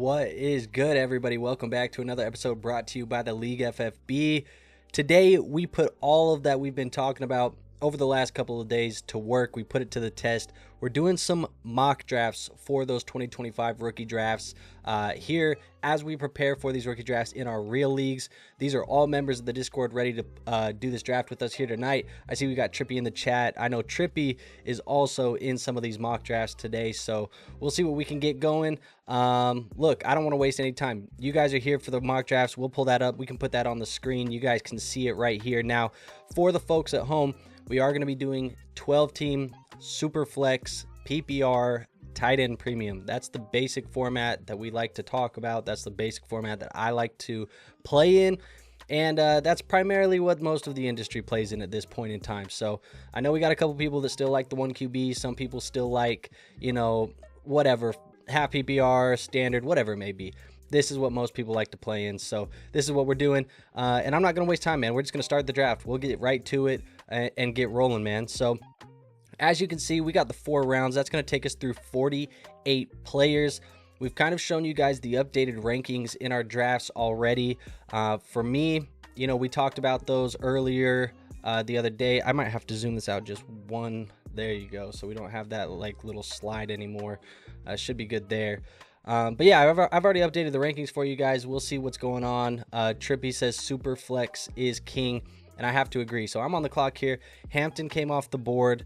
What is good, everybody? Welcome back to another episode brought to you by the League FFB. Today, we put all of that we've been talking about over the last couple of days to work. We put it to the test. We're doing some mock drafts for those 2025 rookie drafts here as we prepare for these rookie drafts in our real leagues. These are all members of the Discord ready to do this draft with us here tonight. I see we got Trippy in the chat. I know Trippy is also in some of these mock drafts today, so we'll see what we can get going. Look, I don't want to waste any time. You guys are here for the mock drafts. We'll pull that up. We can put that on the screen. You guys can see it right here. Now, for the folks at home, we are going to be doing 12-team, superflex, PPR, tight end premium. That's the basic format that we like to talk about. That's the basic format that I like to play in. And that's primarily what most of the industry plays in at this point in time. So I know we got a couple people that still like the 1QB. Some people still like, you know, whatever, half PPR, standard, whatever it may be. This is what most people like to play in. So this is what we're doing. And I'm not going to waste time, man. We're just going to start the draft. We'll get right to it and get rolling, man. So as you can see, we got the 4 rounds. That's going to take us through 48 players. We've kind of shown you guys the updated rankings in our drafts already. For me, you know, we talked about those earlier the other day. I might have to zoom this out just one. There you go. So we don't have that like little slide anymore. Should be good there. But yeah, I've already updated the rankings for you guys. We'll see what's going on. Trippy says superflex is king, and I have to agree. So I'm on the clock here. Hampton came off the board.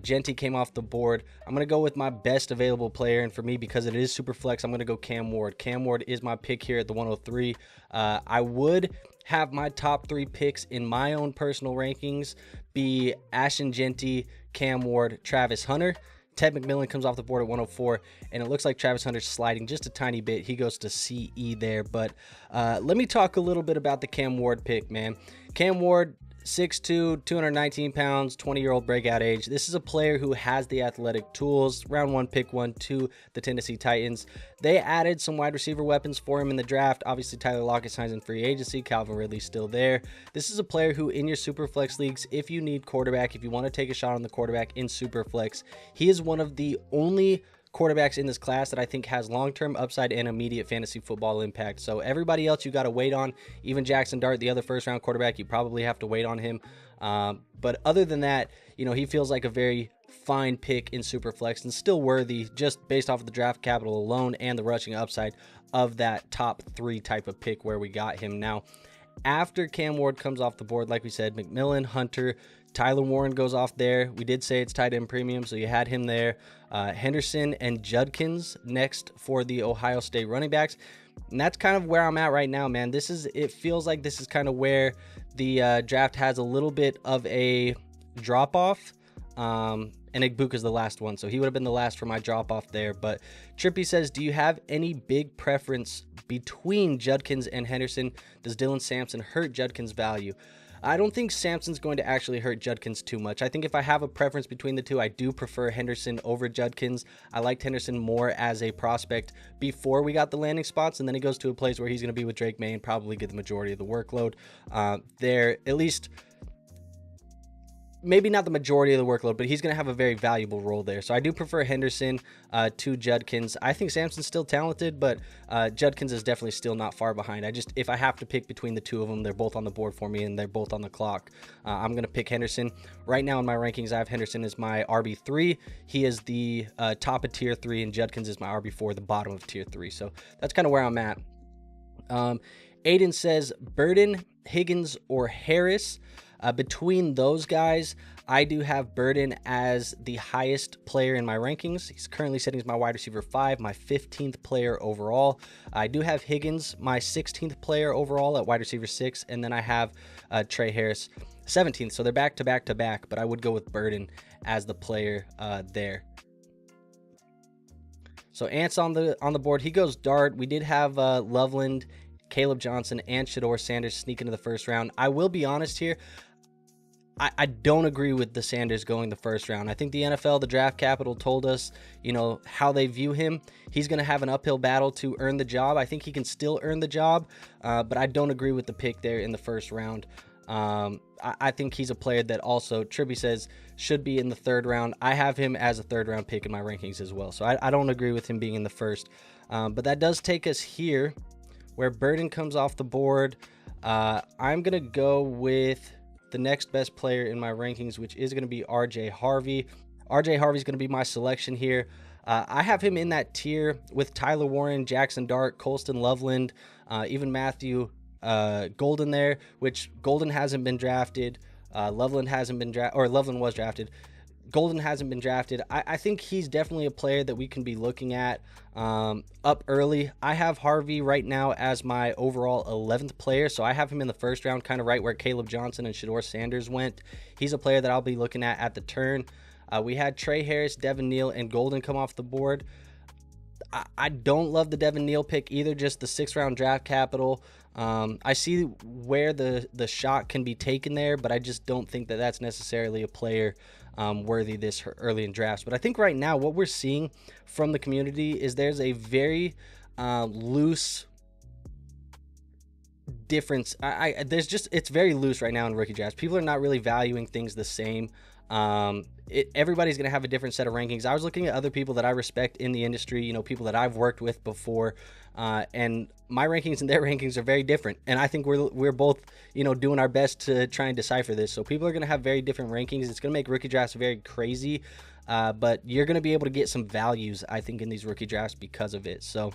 Genty came off the board. I'm going to go with my best available player, and for me, because it is superflex, I'm going to go Cam Ward. Cam Ward is my pick here at the 103. I would have my top 3 picks in my own personal rankings be Ashton Genty, Cam Ward, Travis Hunter. Ted McMillan comes off the board at 104, and it looks like Travis Hunter's sliding just a tiny bit. He goes to CE there, but let me talk a little bit about the Cam Ward pick, man. Cam Ward, 6'2", 219 pounds, 20-year-old breakout age. This is a player who has the athletic tools. Round 1, pick 1 to the Tennessee Titans. They added some wide receiver weapons for him in the draft. Obviously, Tyler Lockett signs in free agency. Calvin Ridley's still there. This is a player who, in your Superflex leagues, if you need quarterback, if you want to take a shot on the quarterback in Superflex, he is one of the only quarterbacks in this class that I think has long-term upside and immediate fantasy football impact. So everybody else you got to wait on. Even Jackson Dart, the other first-round quarterback, you probably have to wait on him. But other than that, you know, he feels like a very fine pick in Superflex and still worthy just based off of the draft capital alone and the rushing upside of that top 3 type of pick where we got him. Now, after Cam Ward comes off the board, like we said, McMillan, Hunter, Tyler Warren goes off there. We did say it's tight end premium, so you had him there. Henderson and Judkins next for the Ohio State running backs. And that's kind of where I'm at right now, man. It feels like this is kind of where the draft has a little bit of a drop-off. And Igbuka's the last one, so he would have been the last for my drop-off there. But Trippy says, do you have any big preference between Judkins and Henderson? Does Dylan Sampson hurt Judkins' value? I don't think Sampson's going to actually hurt Judkins too much. I think if I have a preference between the two, I do prefer Henderson over Judkins. I liked Henderson more as a prospect before we got the landing spots, and then he goes to a place where he's going to be with Drake May and probably get the majority of the workload there, at least. Maybe not the majority of the workload, but he's going to have a very valuable role there. So I do prefer Henderson to Judkins. I think Sampson's still talented, but Judkins is definitely still not far behind. If I have to pick between the two of them, they're both on the board for me and they're both on the clock. I'm going to pick Henderson. Right now in my rankings, I have Henderson as my RB3. He is the top of tier 3, and Judkins is my RB4, the bottom of tier 3. So that's kind of where I'm at. Aiden says, Burden, Higgins, or Harris. Between those guys, I do have Burden as the highest player in my rankings. He's currently sitting as my wide receiver 5, my 15th player overall. I do have Higgins, my 16th player overall at wide receiver 6, and then I have Trey Harris, 17th. So they're back to back to back, but I would go with Burden as the player there. So Ant's on the board. He goes Dart. We did have Loveland, Caleb Johnson, and Shador Sanders sneak into the first round. I will be honest here. I don't agree with the Sanders going the first round. I think the NFL, the draft capital, told us, you know, how they view him. He's going to have an uphill battle to earn the job. I think he can still earn the job, but I don't agree with the pick there in the first round. I think he's a player that also, Tribby says, should be in the third round. I have him as a third round pick in my rankings as well. So I don't agree with him being in the first. But that does take us here where Burden comes off the board. I'm going to go with the next best player in my rankings, which is going to be RJ Harvey. RJ Harvey is going to be my selection here. I have him in that tier with Tyler Warren, Jackson Dart, Colston Loveland, even Matthew Golden there, which Golden hasn't been drafted. Loveland hasn't been drafted, or Loveland was drafted. Golden hasn't been drafted. I think he's definitely a player that we can be looking at up early. I have Harvey right now as my overall 11th player, so I have him in the first round, kind of right where Caleb Johnson and Shedeur Sanders went. He's a player that I'll be looking at the turn. We had Trey Harris, Devin Neal, and Golden come off the board. I don't love the Devin Neal pick either, just the 6th round draft capital. I see where the shot can be taken there, but I just don't think that that's necessarily a player worthy this early in drafts. But I think right now what we're seeing from the community is there's a very loose difference. It's very loose right now in rookie drafts. People are not really valuing things the same. Everybody's going to have a different set of rankings. I was looking at other people that I respect in the industry, you know, people that I've worked with before, and my rankings and their rankings are very different. And I think we're both, you know, doing our best to try and decipher this. So people are going to have very different rankings. It's going to make rookie drafts very crazy, but you're going to be able to get some values, I think, in these rookie drafts because of it. So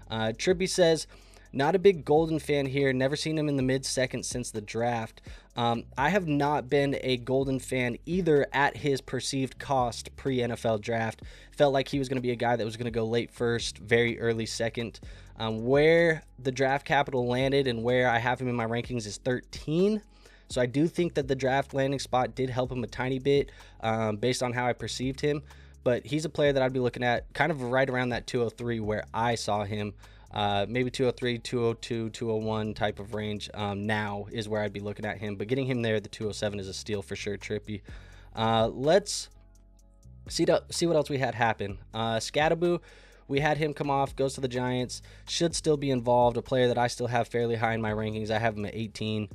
Trippy says, not a big Golden fan here. Never seen him in the mid-second since the draft. I have not been a Golden fan either at his perceived cost pre-NFL draft. Felt like he was going to be a guy that was going to go late first, very early second. Where the draft capital landed and where I have him in my rankings is 13. So I do think that the draft landing spot did help him a tiny bit based on how I perceived him. But he's a player that I'd be looking at kind of right around that 203 where I saw him. Maybe 203, 202, 201 type of range now is where I'd be looking at him. But getting him there at the 207 is a steal for sure, Trippy. Let's see what else we had happen. Scattaboo, we had him come off, goes to the Giants. Should still be involved, a player that I still have fairly high in my rankings. I have him at 18.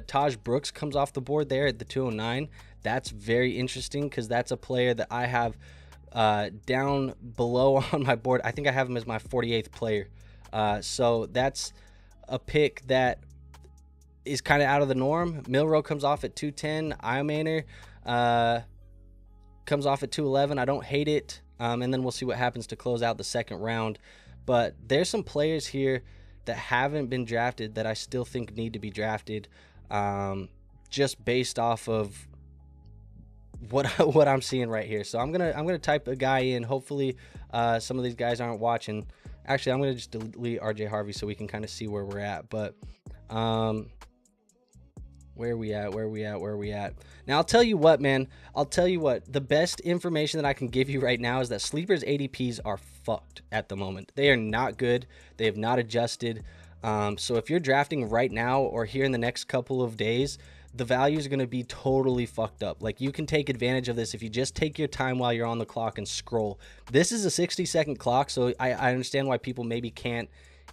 Taj Brooks comes off the board there at the 209. That's very interesting because that's a player that I have down below on my board. I think I have him as my 48th player. So that's a pick that is kind of out of the norm. Milrow comes off at 210. Iamaner comes off at 211. I don't hate it. And then we'll see what happens to close out the second round. But there's some players here that haven't been drafted that I still think need to be drafted, just based off of what I'm seeing right here. So I'm gonna type a guy in. Hopefully some of these guys aren't watching. Actually, I'm gonna just delete RJ Harvey so we can kind of see where we're at. But where are we at? Now I'll tell you what, man. The best information that I can give you right now is that sleepers ADPs are fucked at the moment. They are not good. They have not adjusted. So if you're drafting right now or here in the next couple of days, the values are going to be totally fucked up. Like, you can take advantage of this if you just take your time while you're on the clock and scroll. This is a 60-second clock, so I understand why people maybe can't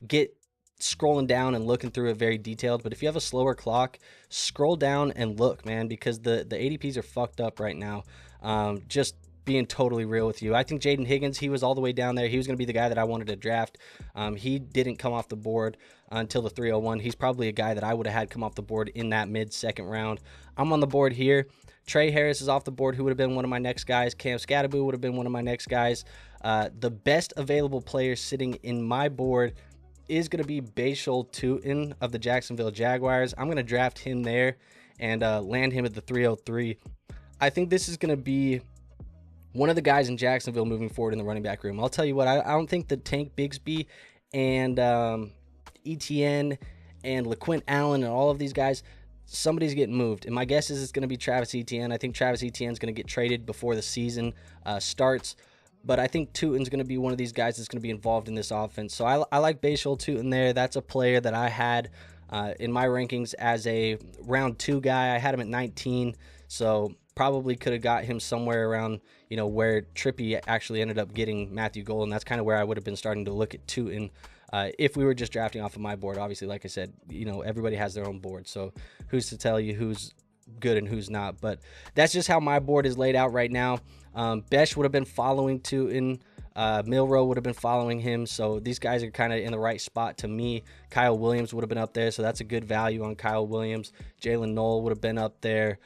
get scrolling down and looking through it very detailed. But if you have a slower clock, scroll down and look, man, because the ADPs are fucked up right now. Just being totally real with you. I think Jaden Higgins, he was all the way down there. He was going to be the guy that I wanted to draft. He didn't come off the board until the 301. He's probably a guy that I would have had come off the board in that mid-second round. I'm on the board here. Trey Harris is off the board, who would have been one of my next guys. Cam Scattaboo would have been one of my next guys. The best available player sitting in my board is going to be Bashal Tootin of the Jacksonville Jaguars. I'm going to draft him there and land him at the 303. I think this is going to be one of the guys in Jacksonville moving forward in the running back room. I'll tell you what, I don't think the Tank Bigsby and ETN and LaQuint Allen and all of these guys, somebody's getting moved. And my guess is it's going to be Travis Etienne. I think Travis Etienne is going to get traded before the season starts. But I think Tootin's going to be one of these guys that's going to be involved in this offense. So I like Bashal Tootin there. That's a player that I had in my rankings as a round 2 guy. I had him at 19. So probably could have got him somewhere around, you know, where Trippy actually ended up getting Matthew Golden. That's kind of where I would have been starting to look at Tootin if we were just drafting off of my board. Obviously, like I said, you know, everybody has their own board. So who's to tell you who's good and who's not? But that's just how my board is laid out right now. Besh would have been following Tootin. Milroe would have been following him, so these guys are kind of in the right spot to me. Kyle Williams would have been up there, so that's a good value on Kyle Williams. Jalen Knoll would have been up there.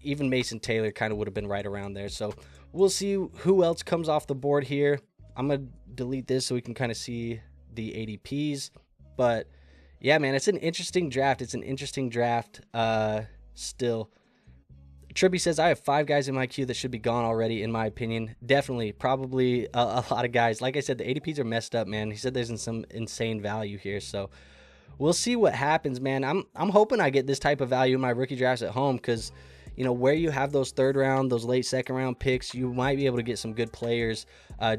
Even Mason Taylor kind of would have been right around there. So we'll see who else comes off the board here. I'm going to delete this so we can kind of see the ADPs. But yeah, man, it's an interesting draft. Still. Tribby says, I have 5 guys in my queue that should be gone already, in my opinion. Definitely, probably a lot of guys. Like I said, the ADPs are messed up, man. He said there's some insane value here, so we'll see what happens, man. I'm hoping I get this type of value in my rookie drafts at home because, you know, where you have those third round, those late second round picks, you might be able to get some good players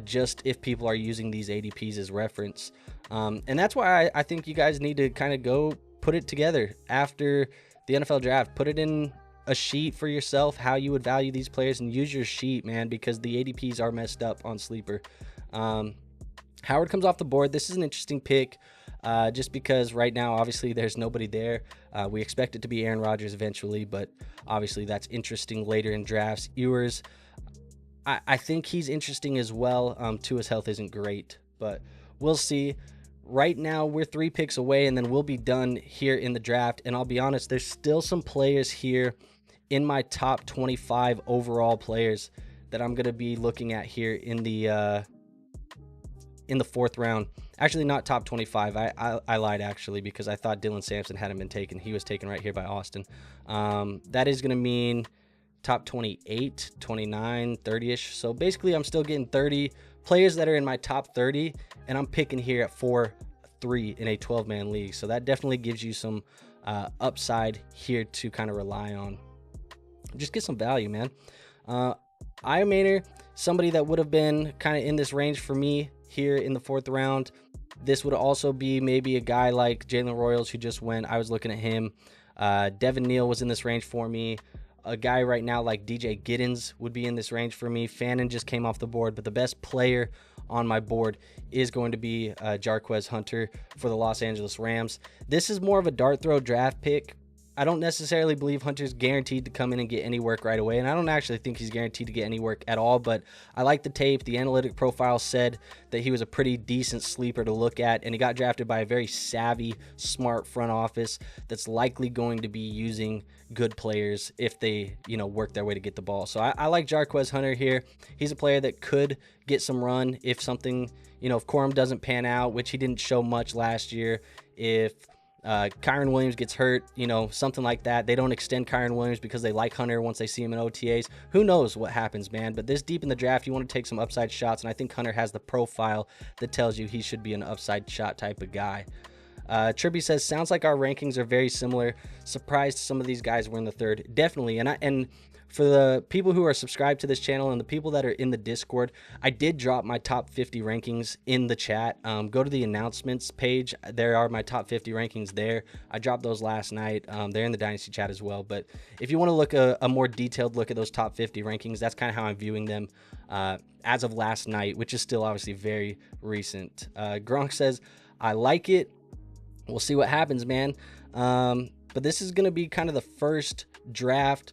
just if people are using these ADPs as reference. And that's why I think you guys need to kind of go put it together after the NFL draft. Put it in a sheet for yourself, how you would value these players, and use your sheet, man, because the ADPs are messed up on Sleeper. Howard comes off the board. This is an interesting pick just because right now, obviously, there's nobody there. We expect it to be Aaron Rodgers eventually, but obviously that's interesting later in drafts. Ewers, I think he's interesting as well. Tua's health isn't great, but we'll see. Right now, we're 3 picks away, and then we'll be done here in the draft. And I'll be honest, there's still some players here in my top 25 overall players that I'm going to be looking at here in the 4th round. Actually, not top 25. I lied, actually, because I thought Dylan Sampson hadn't been taken. He was taken right here by Austin. That is going to mean top 28, 29, 30-ish. So basically, I'm still getting 30 players that are in my top 30, and I'm picking here at 4-3 in a 12-man league. So that definitely gives you some upside here to kind of rely on. Just get some value, man. Iamainer, somebody that would have been kind of in this range for me here in the 4th round. This would also be maybe a guy like Jalen Royals who just went. I was looking at him. Devin Neal was in this range for me. A guy right now like DJ Giddens would be in this range for me. Fannin just came off the board, but the best player on my board is going to be Jarquez Hunter for the Los Angeles Rams. This is more of a dart throw draft pick. I don't necessarily believe Hunter's guaranteed to come in and get any work right away, and I don't actually think he's guaranteed to get any work at all, but I like the tape. The analytic profile said that he was a pretty decent sleeper to look at, and he got drafted by a very savvy, smart front office that's likely going to be using good players if they, you know, work their way to get the ball. So I like Jarquez Hunter here. He's a player that could get some run if something, you know, if Corum doesn't pan out, which he didn't show much last year. If Kyron Williams gets hurt, you know, something like that. They don't extend Kyron Williams because they like Hunter once they see him in OTAs. Who knows what happens, man? But this deep in the draft, you want to take some upside shots, and I think Hunter has the profile that tells you he should be an upside shot type of guy. Tribby says, sounds like our rankings are very similar. Surprised some of these guys were in the 3rd. Definitely. And for the people who are subscribed to this channel and the people that are in the Discord, I did drop my top 50 rankings in the chat. Go to the announcements page. There are my top 50 rankings there. I dropped those last night. They're in the Dynasty chat as well. But if you want to look a more detailed look at those top 50 rankings, that's kind of how I'm viewing them as of last night, which is still obviously very recent. Gronk says, I like it. We'll see what happens, man. But this is going to be kind of the first draft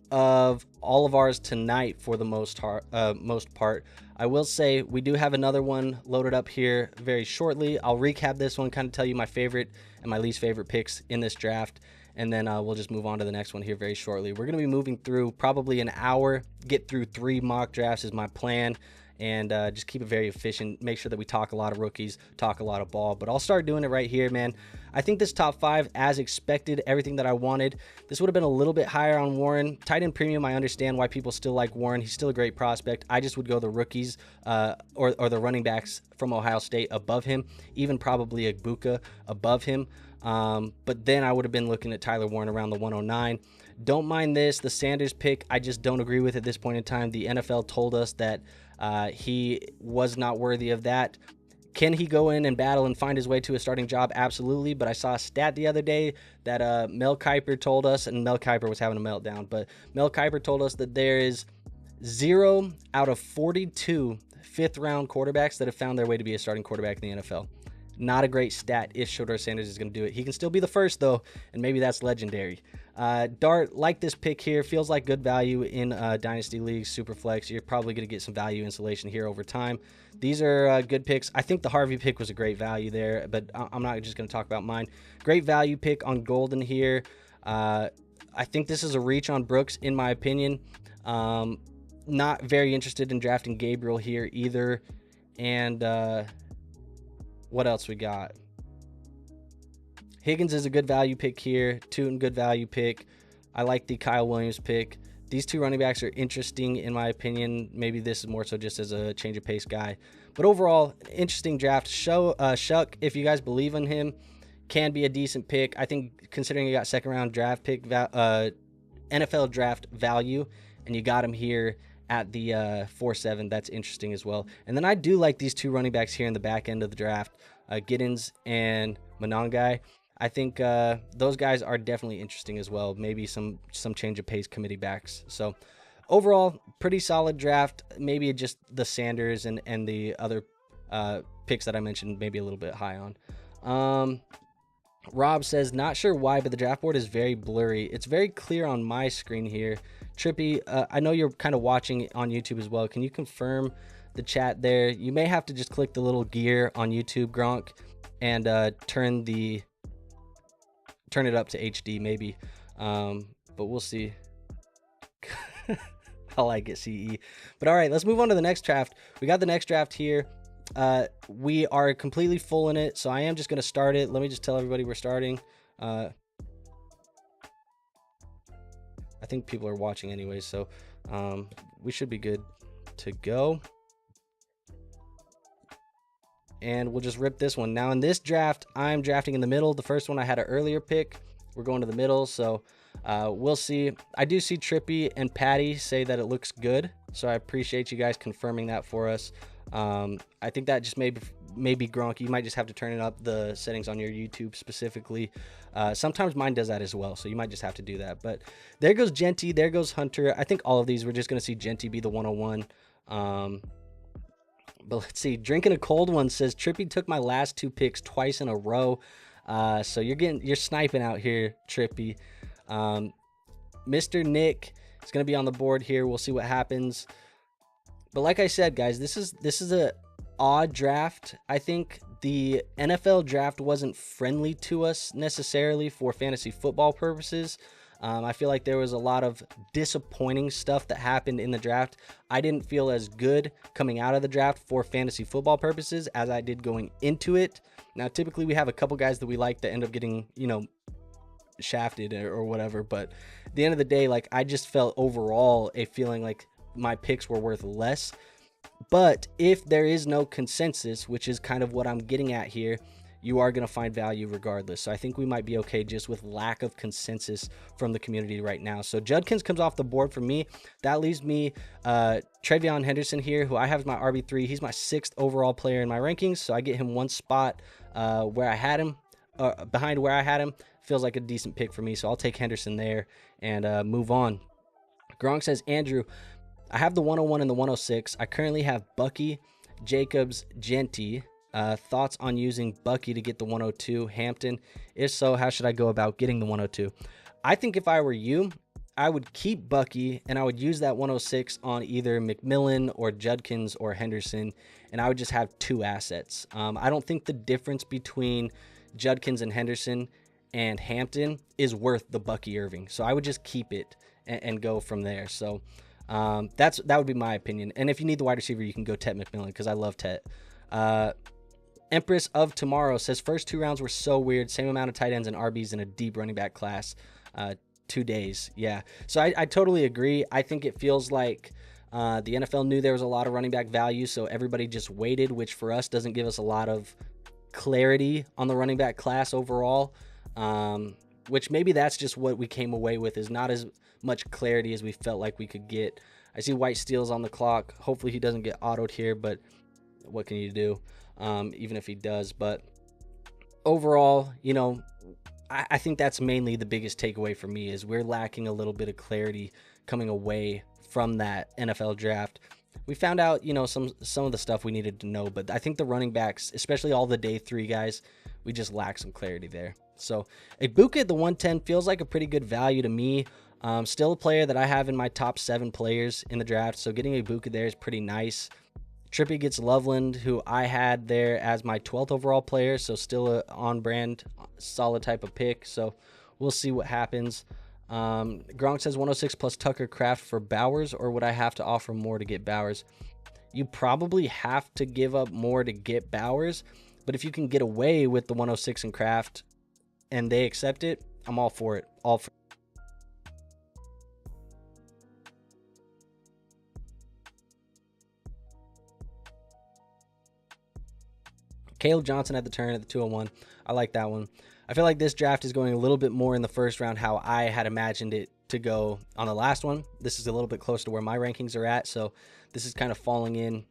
of all of ours tonight for the most part. I will say we do have another one loaded up here very shortly. I'll recap this one, kind of tell you my favorite and my least favorite picks in this draft, and then we'll just move on to the next one here very shortly. We're going to be moving through probably an hour, get through 3 mock drafts is my plan, and just keep it very efficient. Make sure that we talk a lot of rookies, talk a lot of ball. But I'll start doing it right here, man. I think this top 5, as expected, everything that I wanted. This would have been a little bit higher on Warren. Tight end premium, I understand why people still like Warren. He's still a great prospect. I just would go the rookies or the running backs from Ohio State above him, even probably Igbukah above him. But then I would have been looking at Tyler Warren around the 109. Don't mind this. The Sanders pick, I just don't agree with at this point in time. The NFL told us that he was not worthy of that. Can he go in and battle and find his way to a starting job? Absolutely. But I saw a stat the other day that Mel Kiper told us, and Mel Kiper was having a meltdown, but Mel Kiper told us that there is 0 out of 42 fifth-round quarterbacks that have found their way to be a starting quarterback in the NFL. Not a great stat if Shedeur Sanders is going to do it. He can still be the first, though, and maybe that's legendary. Dart, like this pick here, feels like good value in Dynasty Leagues, Superflex. You're probably going to get some value insulation here over time. These are good picks. I think the Harvey pick was a great value there, but I'm not just going to talk about mine. Great value pick on Golden here. I think this is a reach on Brooks, in my opinion. Not very interested in drafting Gabriel here either. And what else we got? Higgins is a good value pick here. Tootin, good value pick. I like the Kyle Williams pick. These two running backs are interesting in my opinion. Maybe this is more so just as a change of pace guy. But overall, interesting draft. Shuck, if you guys believe in him, can be a decent pick. I think considering you got second round draft pick, NFL draft value, and you got him here at the 4-7, that's interesting as well. And then I do like these two running backs here in the back end of the draft, Giddens and Monangai. I think those guys are definitely interesting as well. Maybe some change of pace committee backs. So overall, pretty solid draft. Maybe just the Sanders and the other picks that I mentioned maybe a little bit high on. Rob says, not sure why, but the draft board is very blurry. It's very clear on my screen here. Trippy, I know you're kind of watching on YouTube as well. Can you confirm the chat there? You may have to just click the little gear on YouTube, Gronk, and turn it up to HD maybe. But we'll see. I like it, CE. But all right, let's move on to the next draft. We got the next draft here. We are completely full in it, so I am just going to start it. Let me just tell everybody we're starting. I think people are watching anyway, so we should be good to go. And we'll just rip this one. Now in this draft, I'm drafting in the middle. The first one I had an earlier pick. We're going to the middle, so we'll see. I do see Trippy and Patty say that it looks good, so I appreciate you guys confirming that for us. I think that just maybe Gronk, you might just have to turn it up, the settings on your YouTube specifically. Sometimes mine does that as well, so you might just have to do that. But there goes Genty, there goes Hunter. I think all of these, we're just going to see Genty be the 101. But let's see. Drinking a Cold One says, Trippy took my last two picks twice in a row. So you're sniping out here, Trippy. Mr. Nick is going to be on the board here. We'll see what happens. But like I said, guys, this is a odd draft. I think the NFL draft wasn't friendly to us necessarily for fantasy football purposes. I feel like there was a lot of disappointing stuff that happened in the draft. I didn't feel as good coming out of the draft for fantasy football purposes as I did going into it. Now, typically we have a couple guys that we like that end up getting, shafted or whatever. But at the end of the day, like, I just felt overall a feeling like my picks were worth less. But if there is no consensus, which is kind of what I'm getting at here, you are going to find value regardless. So I think we might be okay just with lack of consensus from the community right now. So Judkins comes off the board for me. That leaves me Trevion Henderson here, who I have as my RB3. He's my 6th overall player in my rankings. So I get him one spot where I had him, behind where I had him. Feels like a decent pick for me. So I'll take Henderson there and move on. Gronk says, Andrew, I have the 101 and the 106. I currently have Bucky, Jacobs, Genty. Thoughts on using Bucky to get the 102, Hampton? If so, how should I go about getting the 102? I think if I were you, I would keep Bucky and I would use that 106 on either McMillan or Judkins or Henderson, and I would just have 2 assets. I don't think the difference between Judkins and Henderson and Hampton is worth the Bucky Irving, so I would just keep it and go from there. So that would be my opinion. And if you need the wide receiver, you can go Tet McMillan because I love Tet. Empress of Tomorrow says, first 2 rounds were so weird. Same amount of tight ends and RBs in a deep running back class. 2 days. Yeah. So I totally agree. I think it feels like the NFL knew there was a lot of running back value, so everybody just waited, which for us doesn't give us a lot of clarity on the running back class overall. Which maybe that's just what we came away with, is not as much clarity as we felt like we could get. I see White Steel's on the clock. Hopefully he doesn't get autoed here, but what can you do? Even if he does. But overall, I think that's mainly the biggest takeaway for me, is we're lacking a little bit of clarity coming away from that NFL draft. We found out, some of the stuff we needed to know, but I think the running backs, especially all the day 3 guys, we just lack some clarity there. So Ibuka at the 110 feels like a pretty good value to me. Still a player that I have in my top 7 players in the draft, so getting Ibuka there is pretty nice. Trippy gets Loveland, who I had there as my 12th overall player, so still a on-brand, solid type of pick. So we'll see what happens. Gronk says 106 plus Tucker Craft for Bowers, or would I have to offer more to get Bowers? You probably have to give up more to get Bowers, but if you can get away with the 106 and Craft and they accept it, I'm all for it. All for Caleb Johnson at the turn at the 201. I like that one. I feel like this draft is going a little bit more in the first round how I had imagined it to go on the last one. This is a little bit closer to where my rankings are at, so this is kind of falling in,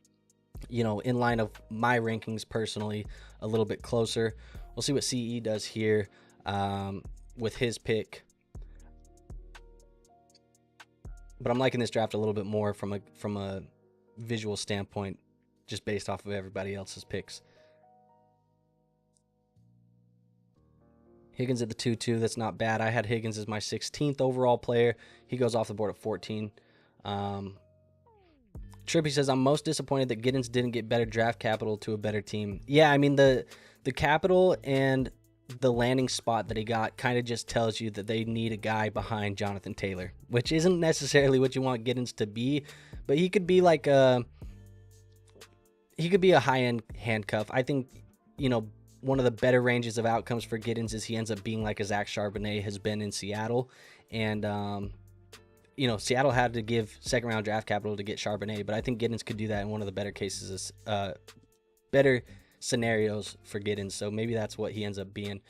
in line of my rankings personally, a little bit closer. We'll see what CE does here with his pick. But I'm liking this draft a little bit more from a visual standpoint, just based off of everybody else's picks. Higgins at the 2-2. That's not bad. I had Higgins as my 16th overall player. He goes off the board at 14. Trippy says, I'm most disappointed that Giddens didn't get better draft capital to a better team. Yeah, I mean, the capital and the landing spot that he got kind of just tells you that they need a guy behind Jonathan Taylor, which isn't necessarily what you want Giddens to be, but he could be like a high-end handcuff. I think, one of the better ranges of outcomes for Giddens is he ends up being like a Zach Charbonnet has been in Seattle. And, Seattle had to give second-round draft capital to get Charbonnet, but I think Giddens could do that in one of the better cases, better scenarios for Giddens. So maybe that's what he ends up being.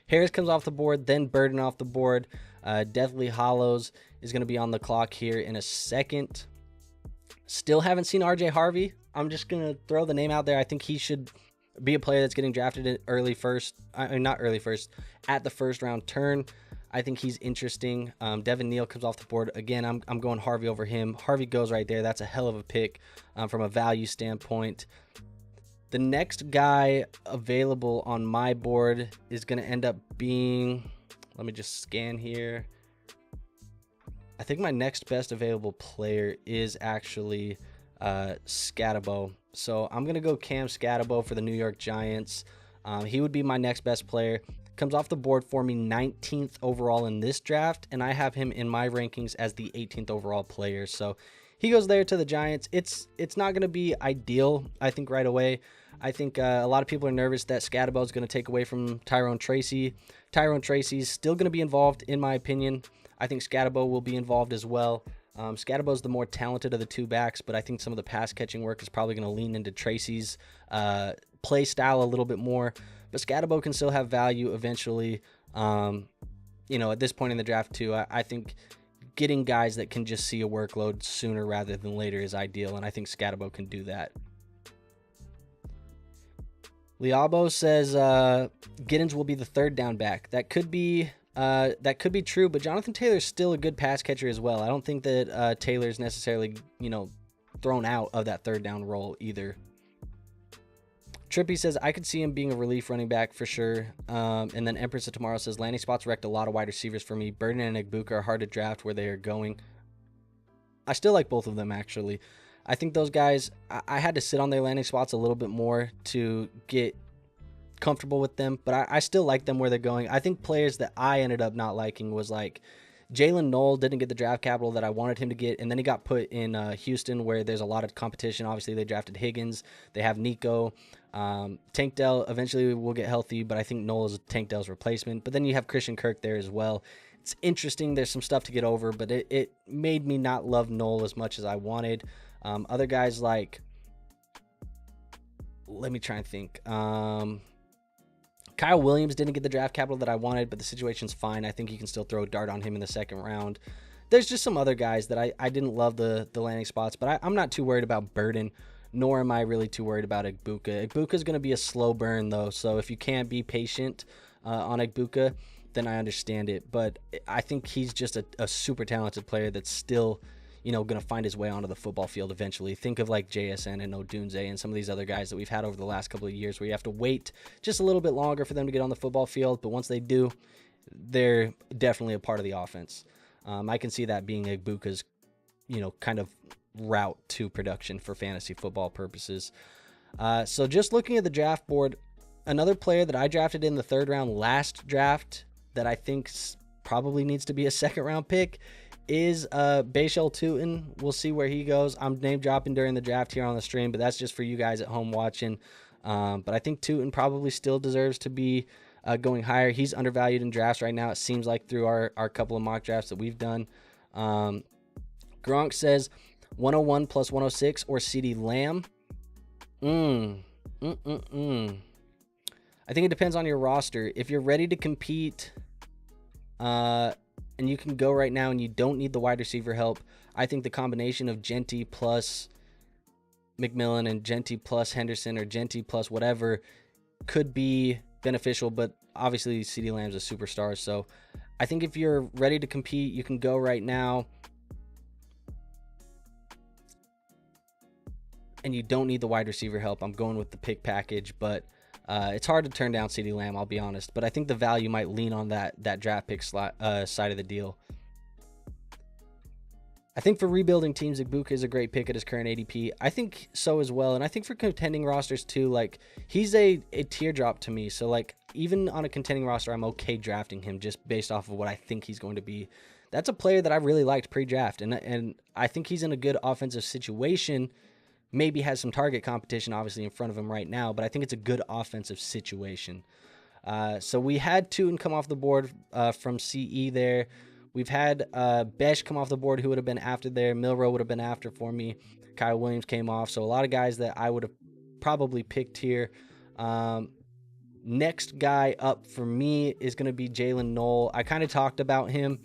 Harris comes off the board, then Burden off the board. Deathly Hollows is going to be on the clock here in a second. Still haven't seen RJ Harvey. I'm just going to throw the name out there. I think he should be a player that's getting drafted at at the first round turn. I think he's interesting. Devin Neal comes off the board. Again, I'm going Harvey over him. Harvey goes right there. That's a hell of a pick from a value standpoint. The next guy available on my board is going to end up being, let me just scan here. I think my next best available player is actually Scatabo. So I'm going to go Cam Scatabo for the New York Giants. He would be my next best player. Comes off the board for me 19th overall in this draft, and I have him in my rankings as the 18th overall player. So he goes there to the Giants. It's not going to be ideal, I think, right away. I think a lot of people are nervous that Scatabo is going to take away from Tyrone Tracy. Tyrone Tracy's still going to be involved, in my opinion. I think Scatabo will be involved as well. Scatabo's the more talented of the two backs, but I think some of the pass catching work is probably going to lean into Tracy's play style a little bit more. But Scatabo can still have value eventually. At this point in the draft too, I think getting guys that can just see a workload sooner rather than later is ideal, and I think Scatabo can do that. Liabo says Giddens will be the third down back. That could be true, but Jonathan Taylor's still a good pass catcher as well. I don't think that Taylor's necessarily, thrown out of that third down role either. Trippy says, I could see him being a relief running back for sure. And then Empress of Tomorrow says, landing spots wrecked a lot of wide receivers for me. Burden and Igbuka are hard to draft where they are going. I still like both of them, actually. I think those guys, I had to sit on their landing spots a little bit more to get comfortable with them, but I still like them where they're going. I think players that I ended up not liking was like Jalen Knoll didn't get the draft capital that I wanted him to get, and then he got put in Houston where there's a lot of competition. Obviously, they drafted Higgins. They have Nico. Tank Dell eventually will get healthy, but I think Knoll is Tank Dell's replacement. But then you have Christian Kirk there as well. It's interesting. There's some stuff to get over, but it made me not love Knoll as much as I wanted. Other guys like, let me try and think. Kyle Williams didn't get the draft capital that I wanted, but the situation's fine. I think you can still throw a dart on him in the second round. There's just some other guys that I didn't love the landing spots, but I'm not too worried about Burden, nor am I really too worried about Igbuka. Igbuka's going to be a slow burn, though, so if you can't be patient on Igbuka, then I understand it. But I think he's just a super talented player that's still, going to find his way onto the football field eventually. Think of like JSN and Odunze and some of these other guys that we've had over the last couple of years where you have to wait just a little bit longer for them to get on the football field. But once they do, they're definitely a part of the offense. I can see that being Egbuka's, kind of route to production for fantasy football purposes. So just looking at the draft board, another player that I drafted in the 3rd round last draft that I think probably needs to be a 2nd round pick is Bashal Tutin. We'll see where he goes. I'm name dropping during the draft here on the stream, but that's just for you guys at home watching. But I think Tutin probably still deserves to be going higher. He's undervalued in drafts right now, it seems like, through our couple of mock drafts that we've done. Gronk says 101 plus 106 or CeeDee Lamb. I think it depends on your roster. If you're ready to compete and you can go right now and you don't need the wide receiver help, I think the combination of Genty plus McMillan and Genty plus Henderson or Genty plus whatever could be beneficial, but obviously CeeDee Lamb's a superstar. So I think if you're ready to compete, you can go right now. And you don't need the wide receiver help. I'm going with the pick package, but it's hard to turn down CeeDee Lamb, I'll be honest. But I think the value might lean on that draft pick side of the deal. I think for rebuilding teams, Egbuka is a great pick at his current ADP. I think so as well. And I think for contending rosters too, like he's a teardrop to me. So like even on a contending roster, I'm okay drafting him just based off of what I think he's going to be. That's a player that I really liked pre-draft. And I think he's in a good offensive situation. Maybe has some target competition obviously in front of him right now, but I think it's a good offensive situation. So we had Tutin come off the board from CE there. We've had Besh come off the board, who would have been after there. Milrow would have been after for me. Kyle Williams came off. So a lot of guys that I would have probably picked here. Next guy up for me is going to be Jalen Knoll. I kind of talked about him.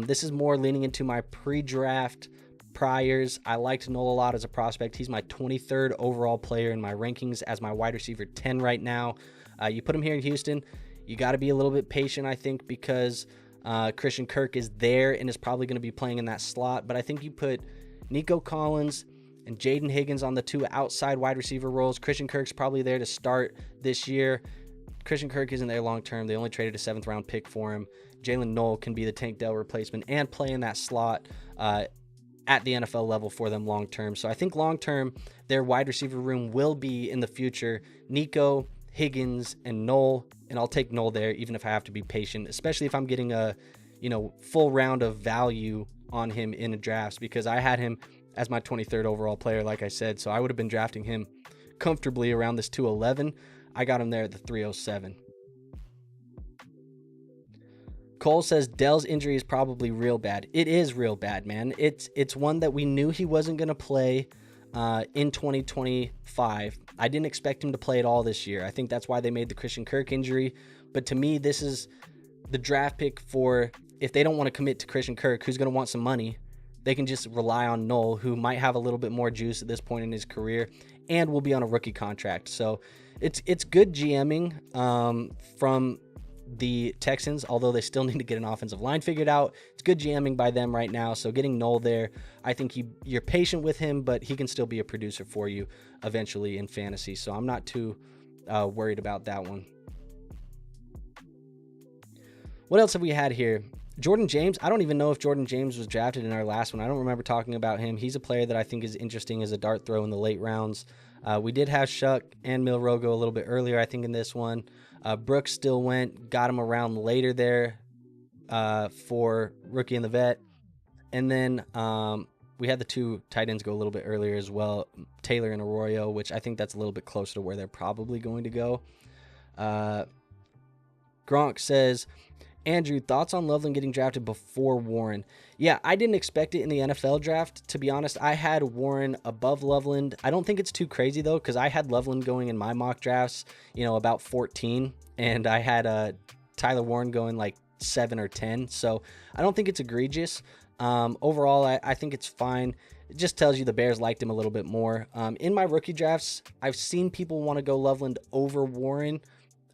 This is more leaning into my pre-draft priors. I liked Knoll a lot as a prospect. He's my 23rd overall player in my rankings as my wide receiver 10 right now. You put him here in Houston, you got to be a little bit patient, I think, because Christian Kirk is there and is probably going to be playing in that slot. But I think you put Nico Collins and Jaden Higgins on the 2 outside wide receiver roles. Christian Kirk's probably there to start this year. Christian Kirk isn't there long term. They only traded a 7th round pick for him. Jalen Knoll can be the Tank Dell replacement and play in that slot at the NFL level for them long term. So I think long term, their wide receiver room will be in the future Nico, Higgins, and Knoll. And I'll take Knoll there, even if I have to be patient, especially if I'm getting a full round of value on him in the drafts, because I had him as my 23rd overall player, like I said. So I would have been drafting him comfortably around this 211. I got him there at the 307. Cole says Dell's injury is probably real bad. It is real bad, man. It's one that we knew he wasn't going to play in 2025. I didn't expect him to play at all this year. I think that's why they made the Christian Kirk injury. But to me, this is the draft pick for if they don't want to commit to Christian Kirk, who's going to want some money, they can just rely on Knoll, who might have a little bit more juice at this point in his career and will be on a rookie contract. So it's good GMing from the Texans, although they still need to get an offensive line figured out. It's good GMing by them right now. So getting Knoll there, I think you're patient with him, but he can still be a producer for you eventually in fantasy. So I'm not too worried about that one. What else have we had here? Jordan James. I don't even know if Jordan James was drafted in our last one. I don't remember talking about him. He's a player that I think is interesting as a dart throw in the late rounds. We did have Shuck and Milrow go a little bit earlier, I think, in this one. Brooks still got him around later there for rookie and the vet. And then we had the 2 tight ends go a little bit earlier as well, Taylor and Arroyo, which I think that's a little bit closer to where they're probably going to go. Gronk says, Andrew, thoughts on Loveland getting drafted before Warren? Yeah, I didn't expect it in the NFL draft. To be honest, I had Warren above Loveland. I don't think it's too crazy, though, because I had Loveland going in my mock drafts, about 14, and I had Tyler Warren going like 7 or 10. So I don't think it's egregious. Overall, I think it's fine. It just tells you the Bears liked him a little bit more. In my rookie drafts, I've seen people want to go Loveland over Warren.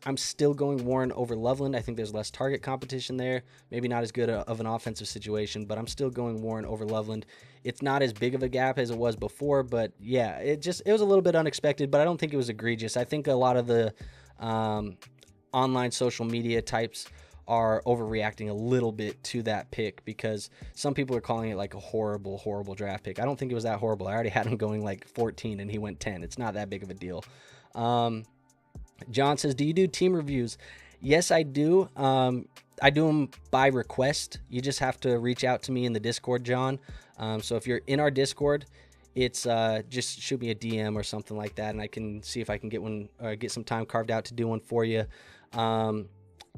I'm still going Warren over Loveland. I think there's less target competition there. Maybe not as good of an offensive situation, but I'm still going Warren over Loveland. It's not as big of a gap as it was before, but yeah, it was a little bit unexpected, but I don't think it was egregious. I think a lot of the online social media types are overreacting a little bit to that pick because some people are calling it like a horrible draft pick. I don't think it was that horrible. I already had him going like 14 and he went 10. It's not that big of a deal. John says, do you do team reviews? Yes, I do. I do them by request. You just have to reach out to me in the Discord, John. So if you're in our Discord, it's just shoot me a DM or something like that, and I can see if I can get some time carved out to do one for you.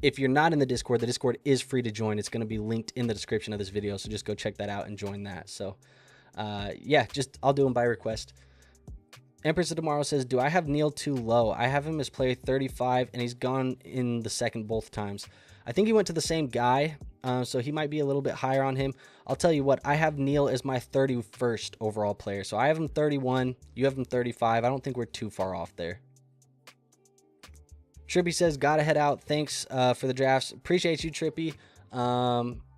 If you're not in the Discord is free to join. It's going to be linked in the description of this video, so just go check that out and join that. So yeah, I'll do them by request. Empress of Tomorrow says, do I have Neil too low? I have him as player 35, and he's gone in the second both times. I think he went to the same guy, so he might be a little bit higher on him. I'll tell you what, I have Neil as my 31st overall player. So I have him 31, you have him 35. I don't think we're too far off there. Trippy says, gotta head out. Thanks for the drafts. Appreciate you, Trippy.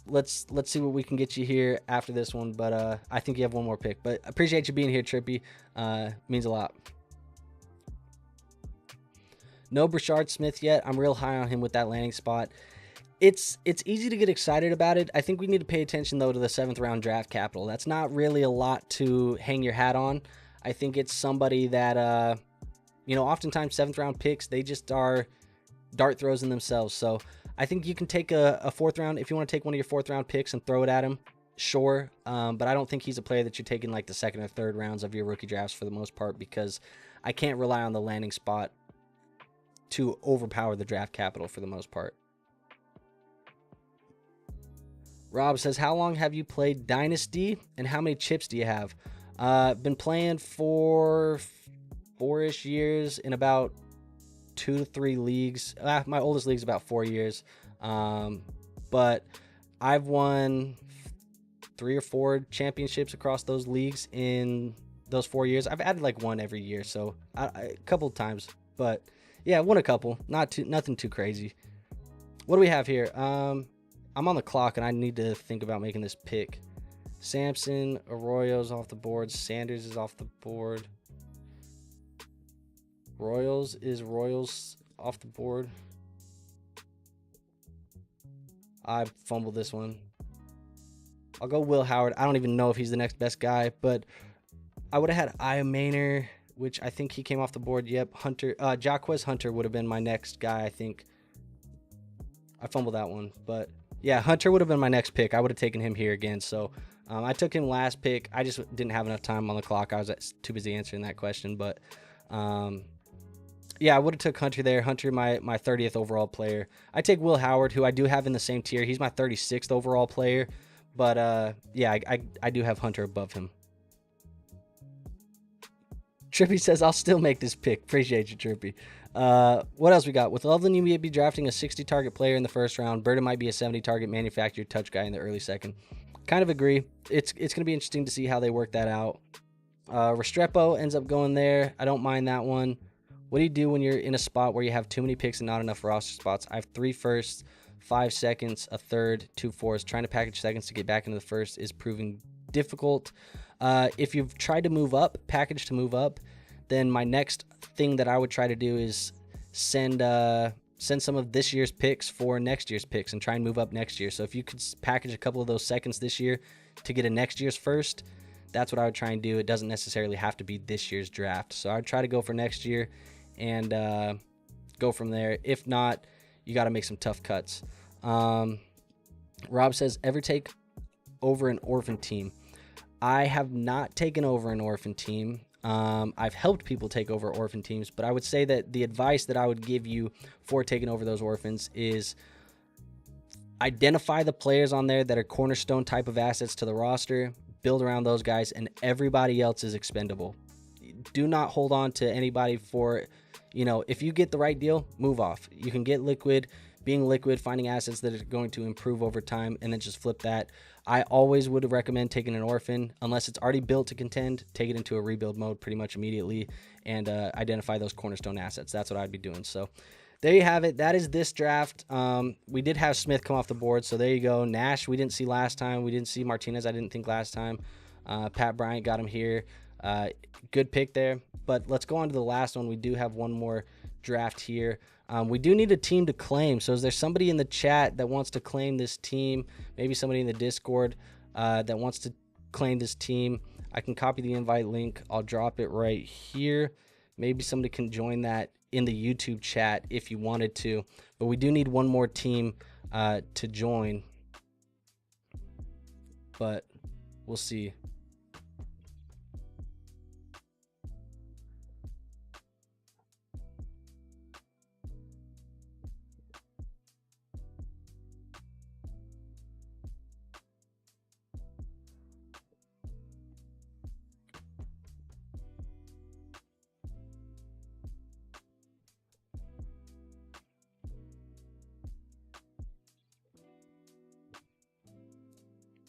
Let's see what we can get you here after this one, but I think you have one more pick. But appreciate you being here, Trippy. Means a lot. No Brashard Smith yet. I'm real high on him with that landing spot. It's easy to get excited about it. I think we need to pay attention, though, to the 7th round draft capital. That's not really a lot to hang your hat on. I think it's somebody that, oftentimes 7th round picks, they just are dart throws in themselves. So I think you can take a 4th round. If you want to take one of your 4th round picks and throw it at him, sure. But I don't think he's a player that you're taking like the 2nd or 3rd rounds of your rookie drafts for the most part, because I can't rely on the landing spot to overpower the draft capital for the most part. Rob says, how long have you played Dynasty and how many chips do you have? Been playing for 4-ish years in about 2 to 3 leagues. My oldest league's about 4 years. But I've won 3 or 4 championships across those leagues in those 4 years. I've added like one every year, so a couple times. But yeah, won a couple. Nothing too crazy. What do we have here? I'm on the clock, and I need to think about making this pick. Sampson, Arroyo's off the board. Sanders is off the board. Royals off the board. I fumbled this one. I'll go Will Howard. I don't even know if he's the next best guy, but I would have had Aya Maynor, which I think he came off the board. Yep, Hunter. Jaquez Hunter would have been my next guy, I think. I fumbled that one, but yeah, Hunter would have been my next pick. I would have taken him here again. So I took him last pick. I just didn't have enough time on the clock. I was too busy answering that question, but yeah, I would have took Hunter there. Hunter, my 30th overall player. I take Will Howard, who I do have in the same tier. He's my 36th overall player, but yeah, I do have Hunter above him. Trippy says, I'll still make this pick. Appreciate you, Trippy. What else we got? With Loveland, you may be drafting a 60 target player in the first round. Burden might be a 70 target manufactured touch guy in the early second. Kind of agree. It's going to be interesting to see how they work that out. Restrepo ends up going there. I don't mind that one. What do you do when you're in a spot where you have too many picks and not enough roster spots? I have 3 firsts, 5 seconds, a third, 2 fourths. Trying to package seconds to get back into the first is proving difficult. If you've tried to move up, package to move up, then my next thing that I would try to do is send some of this year's picks for next year's picks and try and move up next year. So if you could package a couple of those seconds this year to get a next year's first, that's what I would try and do. It doesn't necessarily have to be this year's draft. So I'd try to go for next year and go from there. If not, you got to make some tough cuts. Rob says, ever take over an orphan team? I have not taken over an orphan team. I've helped people take over orphan teams, but I would say that the advice that I would give you for taking over those orphans is identify the players on there that are cornerstone type of assets to the roster, build around those guys, and everybody else is expendable. Do not hold on to anybody for, if you get the right deal, move off. You can get liquid, being liquid, finding assets that are going to improve over time, and then just flip that. I always would recommend taking an orphan, unless it's already built to contend, take it into a rebuild mode pretty much immediately and identify those cornerstone assets. That's what I'd be doing. So there you have it. That is this draft. We did have Smith come off the board, so there you go. Nash, we didn't see last time. We didn't see Martinez, I didn't think last time. Pat Bryant got him here. Good pick there. But let's go on to the last one. We do have one more draft here. We do need a team to claim. So is there somebody in the chat that wants to claim this team? Maybe somebody in the Discord that wants to claim this team. I can copy the invite link. I'll drop it right here. Maybe somebody can join that in the YouTube chat if you wanted to. But we do need one more team to join. But we'll see.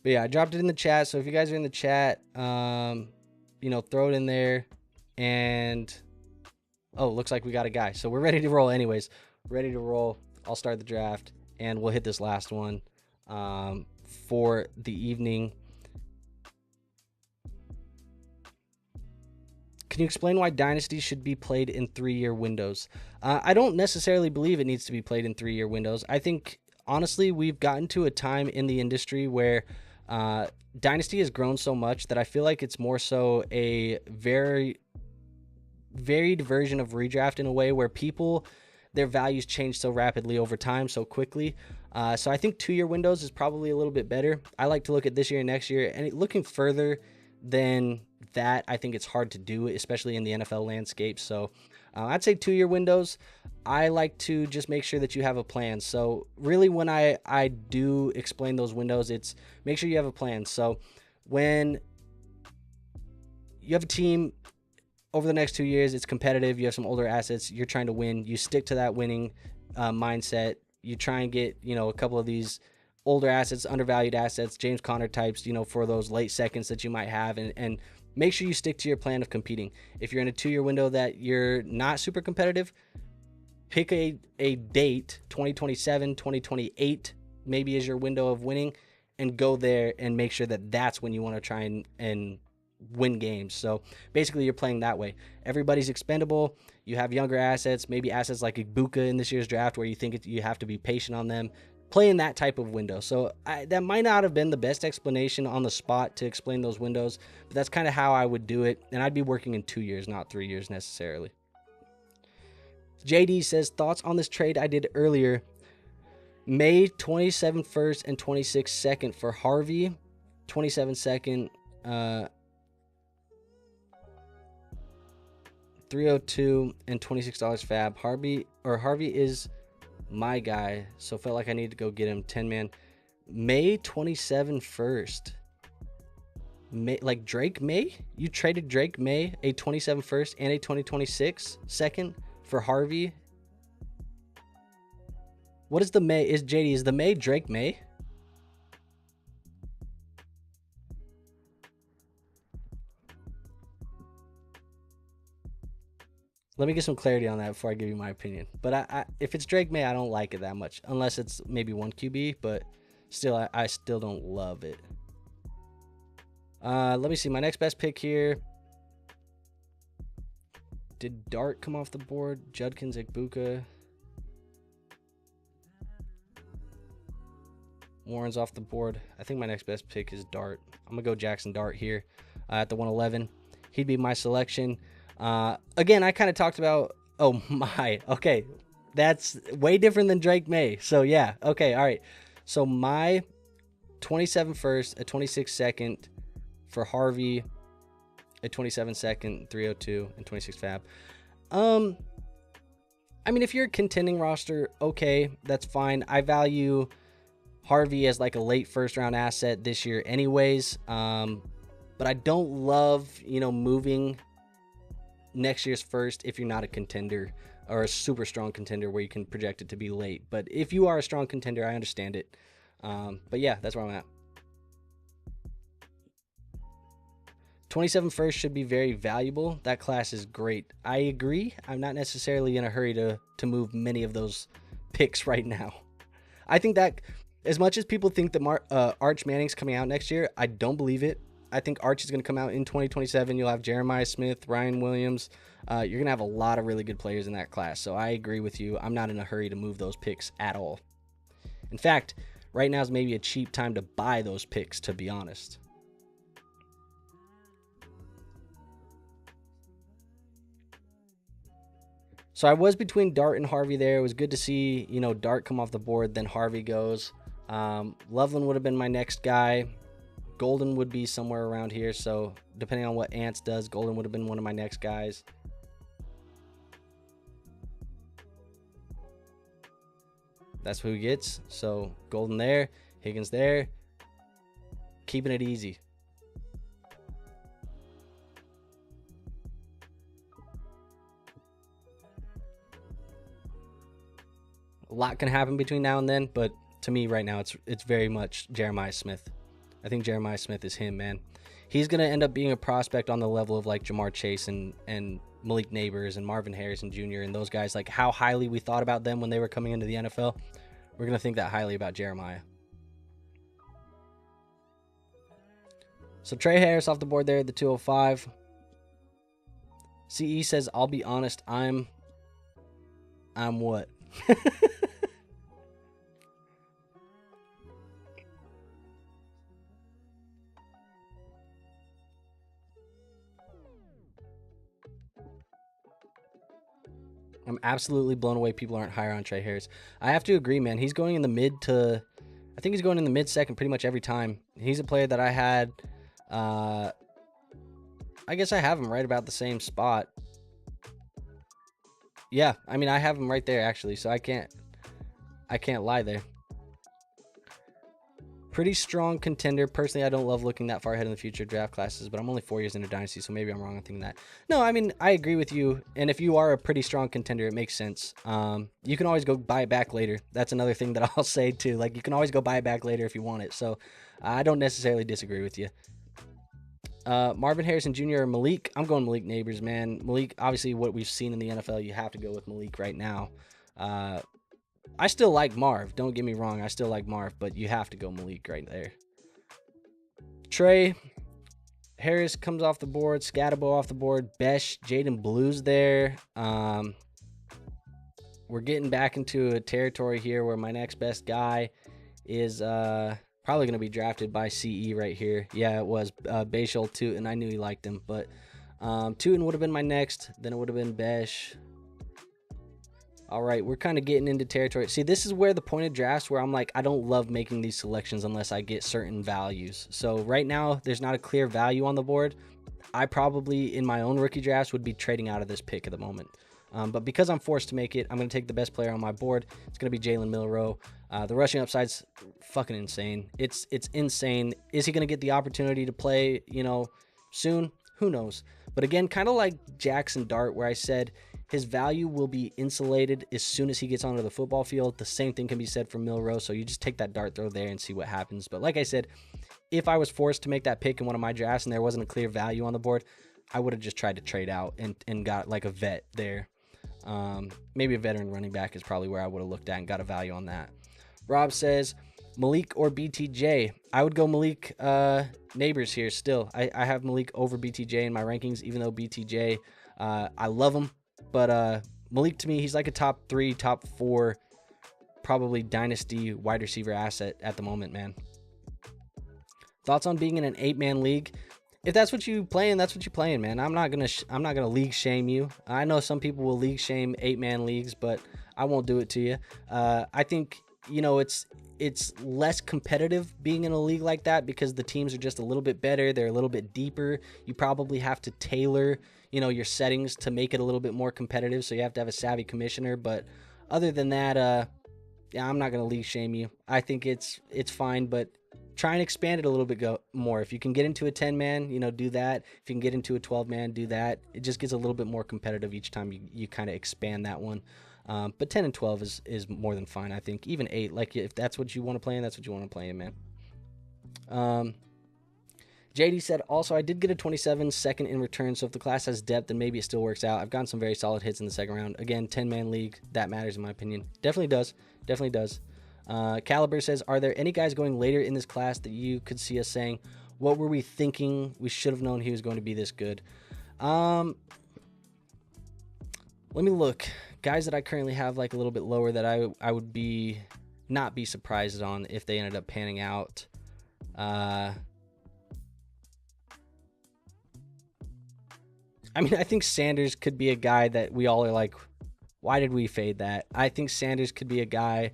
But yeah, I dropped it in the chat. So if you guys are in the chat, you know, throw it in there. And oh, looks like we got a guy. So we're ready to roll anyways. Ready to roll. I'll start the draft and we'll hit this last one for the evening. Can you explain why Dynasty should be played in 3-year windows? I don't necessarily believe it needs to be played in 3-year windows. I think, honestly, we've gotten to a time in the industry where Dynasty has grown so much that I feel like it's more so a very varied version of redraft in a way where people, their values change so rapidly over time, so quickly. So I think 2-year windows is probably a little bit better. I like to look at this year and next year, and looking further than that, I think it's hard to do, especially in the NFL landscape. So I'd say 2-year windows. I like to just make sure that you have a plan. So really when I do explain those windows, it's make sure you have a plan. So when you have a team over the next 2 years, it's competitive, you have some older assets, you're trying to win, you stick to that winning mindset. You try and get, you know, a couple of these older assets, undervalued assets, James Conner types, you know, for those late seconds that you might have, and make sure you stick to your plan of competing. If you're in a 2-year window that you're not super competitive, pick a date, 2027, 2028 maybe is your window of winning, and go there and make sure that that's when you want to try and win games. So basically you're playing that way. Everybody's expendable. You have younger assets, maybe assets like Ibuka in this year's draft where you think you have to be patient on them. Play in that type of window. So that might not have been the best explanation on the spot to explain those windows, but that's kind of how I would do it. And I'd be working in 2 years, not 3 years necessarily. JD says, thoughts on this trade I did earlier. May 27 first and 26 second for Harvey, 27 second, 302 and $26 fab. Harvey is my guy, so felt like I need to go get him. 10-man. May 27 first. May, like Drake May? You traded Drake May, a 27 first and a 2026 second for Harvey. What is the May? Is JD, is the May Drake May? Let me get some clarity on that before I give you my opinion. But if it's Drake May, I don't like it that much. Unless it's maybe 1 QB, but still, I still don't love it. Let me see. My next best pick here. Did Dart come off the board? Judkins, Ibuka. Warren's off the board. I think my next best pick is Dart. I'm going to go Jackson Dart here at the 111. He'd be my selection. Again, I kind of talked about, oh my, okay, that's way different than Drake May. So yeah, okay, all right. So my 27 first, a 26 second for Harvey, a 27 second, 302 and 26 fab. I mean, if you're a contending roster, okay, that's fine. I value Harvey as like a late first round asset this year anyways. But I don't love, you know, moving next year's first if you're not a contender or a super strong contender where you can project it to be late. But if you are a strong contender, I understand it. But yeah, that's where I'm at. 27 first should be very valuable. That class is great. I agree. I'm not necessarily in a hurry to move many of those picks right now. I think that as much as people think that Arch Manning's coming out next year, I don't believe it. I think Arch is going to come out in 2027. You'll have Jeremiah Smith, Ryan Williams. You're going to have a lot of really good players in that class. So I agree with you. I'm not in a hurry to move those picks at all. In fact, right now is maybe a cheap time to buy those picks, to be honest. So I was between Dart and Harvey there. It was good to see, Dart come off the board, then Harvey goes. Loveland would have been my next guy. Golden would be somewhere around here. So depending on what Ants does, Golden would have been one of my next guys. That's who he gets. So Golden there, Higgins there. Keeping it easy. A lot can happen between now and then, but to me right now, it's very much Jeremiah Smith. I think Jeremiah Smith is him, man. He's going to end up being a prospect on the level of like Jamar Chase and Malik Neighbors and Marvin Harrison Jr. and those guys. Like how highly we thought about them when they were coming into the NFL. We're going to think that highly about Jeremiah. So Trey Harris off the board there at the 205. CE says, I'll be honest, I'm what? I'm absolutely blown away people aren't higher on Trey Harris. I have to agree, man. He's going in the I think he's going in the mid-second pretty much every time. He's a player that I had, I guess I have him right about the same spot. Yeah, I mean, I have him right there, actually, so I can't lie there. Pretty strong contender. Personally, I don't love looking that far ahead in the future draft classes, but I'm only 4 years into Dynasty, so maybe I'm wrong in thinking that. No, I mean, I agree with you, and if you are a pretty strong contender, it makes sense. You can always go buy it back later. That's another thing that I'll say, too. Like, you can always go buy it back later if you want it, so I don't necessarily disagree with you. Marvin Harrison Jr. or Malik? I'm going Malik Neighbors, man. Malik, obviously, what we've seen in the NFL, you have to go with Malik right now. I still like Marv. Don't get me wrong. I still like Marv, but you have to go Malik right there. Trey Harris comes off the board. Scatabo off the board. Besh, Jaden Blue's there. We're getting back into a territory here where my next best guy is probably going to be drafted by CE right here. Yeah, it was Bashal Tootin. I knew he liked him, but Tootin would have been my next. Then it would have been Besh. All right, we're kind of getting into territory. See, this is where the point of drafts where I'm like, I don't love making these selections unless I get certain values. So right now, there's not a clear value on the board. I probably, in my own rookie drafts, would be trading out of this pick at the moment. But because I'm forced to make it, I'm going to take the best player on my board. It's going to be Jalen Milroe. The rushing upside's fucking insane. It's insane. Is he going to get the opportunity to play, soon? Who knows? But again, kind of like Jackson Dart, where I said his value will be insulated as soon as he gets onto the football field. The same thing can be said for Milroe. So you just take that dart throw there and see what happens. But like I said, if I was forced to make that pick in one of my drafts and there wasn't a clear value on the board, I would have just tried to trade out and got like a vet there. Maybe a veteran running back is probably where I would have looked at and got a value on that. Rob says, Malik or BTJ? I would go Malik Neighbors here still. I have Malik over BTJ in my rankings, even though BTJ, I love him. But Malik, to me, he's like a top 3, top 4, probably Dynasty wide receiver asset at the moment, man. Thoughts on being in an 8-man league? If that's what you playing, that's what you're playing, man. I'm not gonna league shame you. I know some people will league shame 8-man leagues, but I won't do it to you. I think it's less competitive being in a league like that because the teams are just a little bit better. They're a little bit deeper. You probably have to tailor, your settings to make it a little bit more competitive. So you have to have a savvy commissioner. But other than that, yeah, I'm not going to league shame you. I think it's fine, but try and expand it a little bit more. If you can get into a 10-man, do that. If you can get into a 12-man, do that. It just gets a little bit more competitive each time you kind of expand that one. But 10 and 12 is more than fine, I think. Even 8, like if that's what you want to play in, that's what you want to play in, man. JD said, also, I did get a 27 second in return, so if the class has depth, then maybe it still works out. I've gotten some very solid hits in the second round. Again, 10-man league, that matters in my opinion. Definitely does. Definitely does. Caliber says, are there any guys going later in this class that you could see us saying, what were we thinking? We should have known he was going to be this good. Let me look. Guys that I currently have like a little bit lower that I would not be surprised on if they ended up panning out. I mean, I think Sanders could be a guy that we all are like, why did we fade that? I think Sanders could be a guy.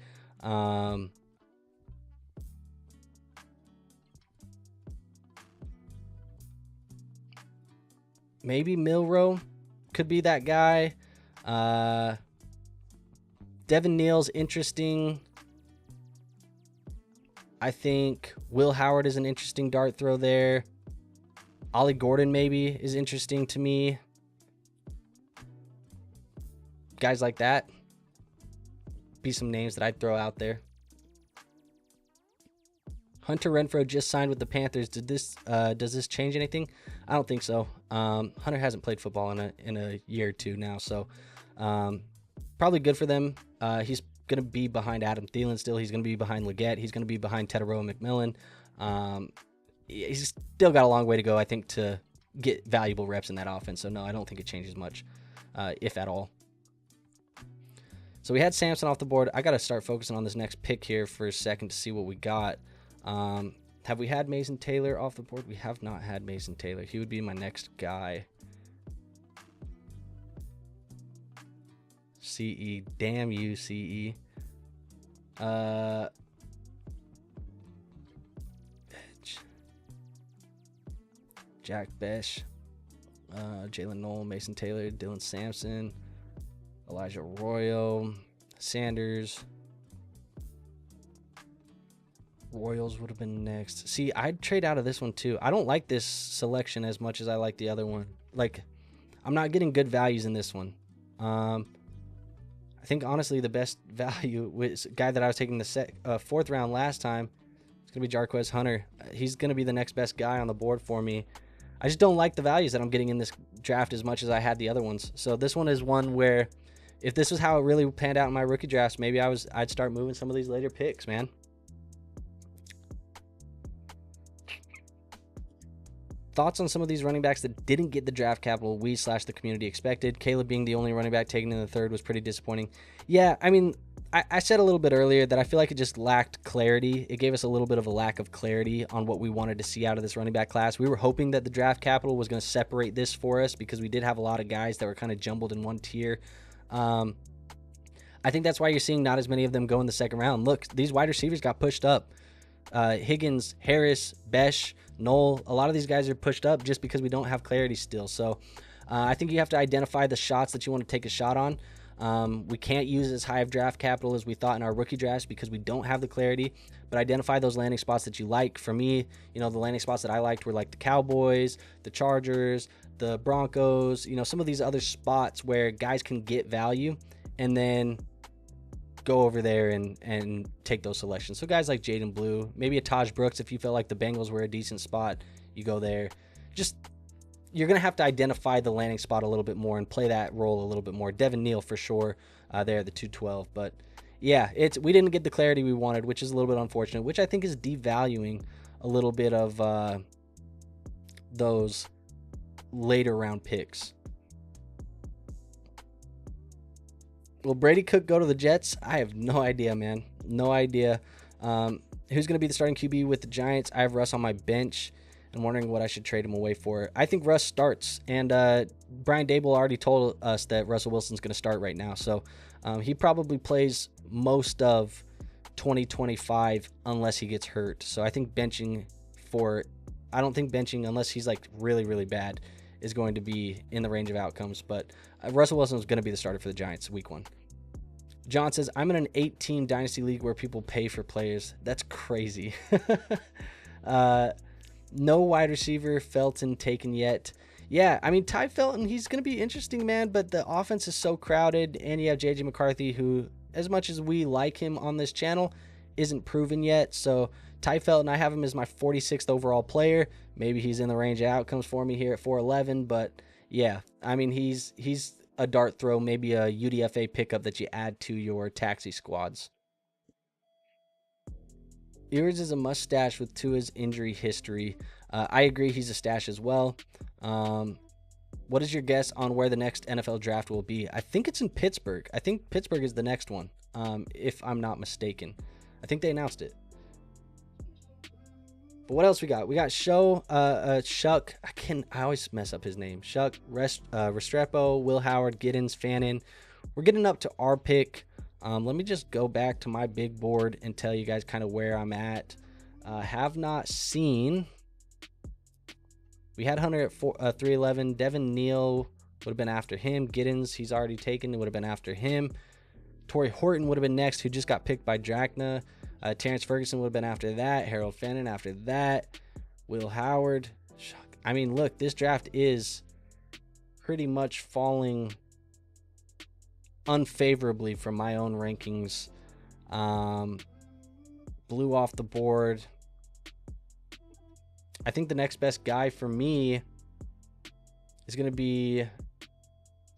Maybe Milrow could be that guy. Devin Neal's interesting. I think Will Howard is an interesting dart throw there. Ollie Gordon maybe is interesting to me. Guys like that. Be some names that I'd throw out there. Hunter Renfrow just signed with the Panthers. Does this change anything? I don't think so. Hunter hasn't played football in a year or two now, so probably good for them. He's going to be behind Adam Thielen still. He's going to be behind Leggett. He's going to be behind Teteroa McMillan. He's still got a long way to go, I think, to get valuable reps in that offense. So, no, I don't think it changes much, if at all. So we had Samson off the board. I got to start focusing on this next pick here for a second to see what we got. Have we had Mason Taylor off the board? We have not had Mason Taylor. He would be my next guy. CE. Damn you, CE. Jack Besh, Jalen Noel, Mason Taylor, Dylan Sampson, Elijah Arroyo, Sanders. Royals would have been next. See, I'd trade out of this one too. I don't like this selection as much as I like the other one. Like, I'm not getting good values in this one. I think, honestly, the best value was a guy that I was taking the fourth round last time. It's going to be Jarquez Hunter. He's going to be the next best guy on the board for me. I just don't like the values that I'm getting in this draft as much as I had the other ones. So this one is one where if this was how it really panned out in my rookie drafts, maybe I'd start moving some of these later picks, man. Thoughts on some of these running backs that didn't get the draft capital the community expected? Caleb being the only running back taken in the third was pretty disappointing. Yeah, I mean, I said a little bit earlier that I feel like it just lacked clarity. It gave us a little bit of a lack of clarity on what we wanted to see out of this running back class. We were hoping that the draft capital was going to separate this for us because we did have a lot of guys that were kind of jumbled in one tier. I think that's why you're seeing not as many of them go in the second round. Look, these wide receivers got pushed up. Higgins, Harris, Besh, Knoll, a lot of these guys are pushed up just because we don't have clarity still. So I think you have to identify the shots that you want to take a shot on. We can't use as high of draft capital as we thought in our rookie drafts because we don't have the clarity, but identify those landing spots that you like. For me, the landing spots that I liked were like the Cowboys, the Chargers, the Broncos, some of these other spots where guys can get value and then go over there and take those selections. So guys like Jaden Blue, maybe a Taj Brooks, if you felt like the Bengals were a decent spot, you go there. You're going to have to identify the landing spot a little bit more and play that role a little bit more. Devin Neal for sure there at the 212. But yeah, we didn't get the clarity we wanted, which is a little bit unfortunate, which I think is devaluing a little bit of those later round picks. Will Brady Cook go to the Jets? I have no idea, man. No idea. Who's going to be the starting QB with the Giants? I have Russ on my bench. I'm wondering what I should trade him away for. I think Russ starts, and Brian Dable already told us that Russell Wilson's going to start right now, so he probably plays most of 2025 unless he gets hurt. So I think I don't think benching unless he's like really, really bad is going to be in the range of outcomes, but Russell Wilson is going to be the starter for the Giants week 1. John says, I'm in an 8-team Dynasty league where people pay for players. That's crazy. No wide receiver Felton taken yet. Yeah, I mean, Ty Felton, he's going to be interesting, man, but the offense is so crowded, and you have J.J. McCarthy, who, as much as we like him on this channel, isn't proven yet. So Teifelt, and I have him as my 46th overall player. Maybe he's in the range of outcomes for me here at 411, but yeah, I mean, he's a dart throw, maybe a UDFA pickup that you add to your taxi squads. Ewers is a must-stash with Tua's injury history. I agree he's a stash as well. What is your guess on where the next NFL draft will be? I think it's in Pittsburgh. I think Pittsburgh is the next one, if I'm not mistaken. I think they announced it. But what else we got? We got Shuck. I always mess up his name. Shuck, Restrepo, Will Howard, Giddens, Fannin. We're getting up to our pick. Let me just go back to my big board and tell you guys kind of where I'm at. Have not seen. We had Hunter at 311. Devin Neal would have been after him. Giddens, he's already taken. It would have been after him. Torrey Horton would have been next, who just got picked by Drachna. Terrence Ferguson would have been after that. Harold Fannin after that. Will Howard. I mean, look, this draft is pretty much falling unfavorably from my own rankings. Blew off the board. I think the next best guy for me is going to be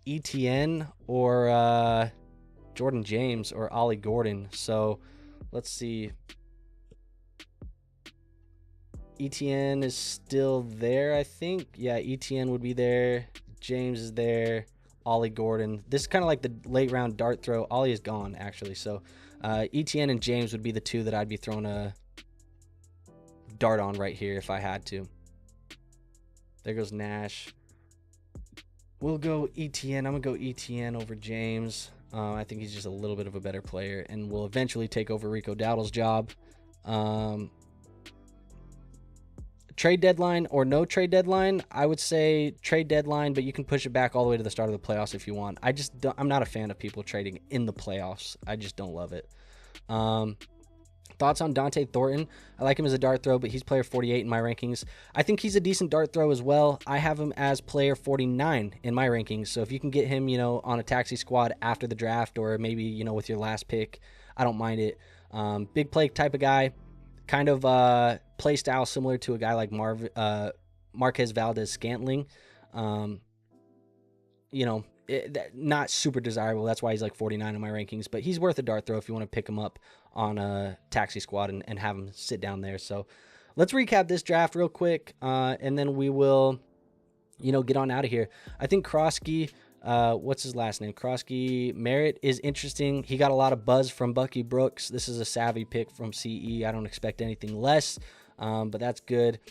ETN or Jordan James or Ollie Gordon. So let's see. ETN is still there, I think. Yeah, ETN would be there. James is there. Ollie Gordon. This is kind of like the late round dart throw. Ollie is gone, actually. So ETN and James would be the two that I'd be throwing a dart on right here if I had to. There goes Nash. We'll go ETN. I'm going to go ETN over James. I think he's just a little bit of a better player and will eventually take over Rico Dowdle's job. Trade deadline or no trade deadline, I would say trade deadline, but you can push it back all the way to the start of the playoffs if you want. I'm not a fan of people trading in the playoffs. I just don't love it. Thoughts on Dante Thornton? I like him as a dart throw, but he's player 48 in my rankings. I think he's a decent dart throw as well. I have him as player 49 in my rankings. So if you can get him, on a taxi squad after the draft or maybe, with your last pick, I don't mind it. Big play type of guy, kind of play style similar to a guy like Marquez Valdez-Scantling. Not super desirable. That's why he's like 49 in my rankings, but he's worth a dart throw if you want to pick him up on a taxi squad and have him sit down there. So let's recap this draft real quick, and then we will, get on out of here. I think Krosky, what's his last name? Krosky Merritt is interesting. He got a lot of buzz from Bucky Brooks. This is a savvy pick from CE. I don't expect anything less, but that's good.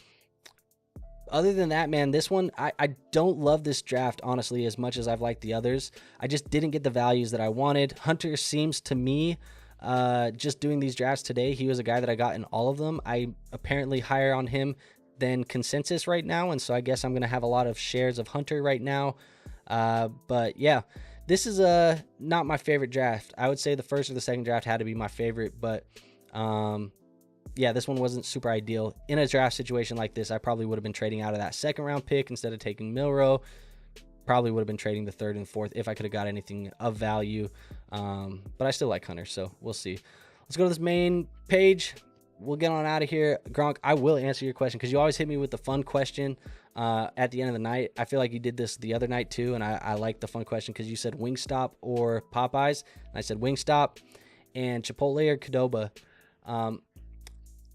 Other than that, man, this one, I don't love this draft, honestly, as much as I've liked the others. I just didn't get the values that I wanted. Hunter seems to me, just doing these drafts today, he was a guy that I got in all of them. I apparently higher on him than consensus right now, and so I guess I'm going to have a lot of shares of Hunter right now. But yeah, this is not my favorite draft. I would say the first or the second draft had to be my favorite, but yeah, this one wasn't super ideal. In a draft situation like this, I probably would have been trading out of that second round pick instead of taking Milroe. Probably would have been trading the third and fourth if I could have got anything of value. But I still like Hunter, so we'll see. Let's go to this main page. We'll get on out of here. Gronk, I will answer your question because you always hit me with the fun question at the end of the night. I feel like you did this the other night too, and I like the fun question because you said Wingstop or Popeyes, and I said Wingstop. And Chipotle or Qdoba.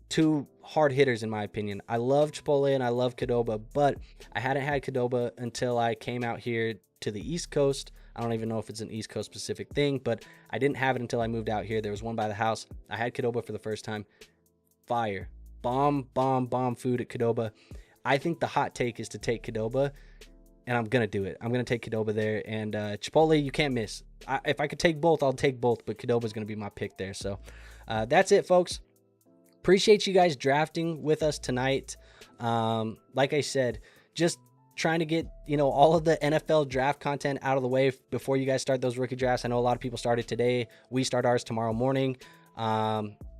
Two hard hitters in my opinion. I love Chipotle and I love Qdoba, but I hadn't had Qdoba until I came out here to the East Coast. I don't even know if it's an East Coast specific thing, but I didn't have it until I moved out here. There was one by the house. I had Qdoba for the first time. Fire. Bomb food at Qdoba. I think the hot take is to take Qdoba, and I'm going to do it. I'm going to take Qdoba there, and Chipotle, you can't miss. If I could take both, I'll take both, but Qdoba is going to be my pick there. So that's it, folks. Appreciate you guys drafting with us tonight. Like I said, just trying to get, all of the NFL draft content out of the way before you guys start those rookie drafts. I know a lot of people started today. We start ours tomorrow morning.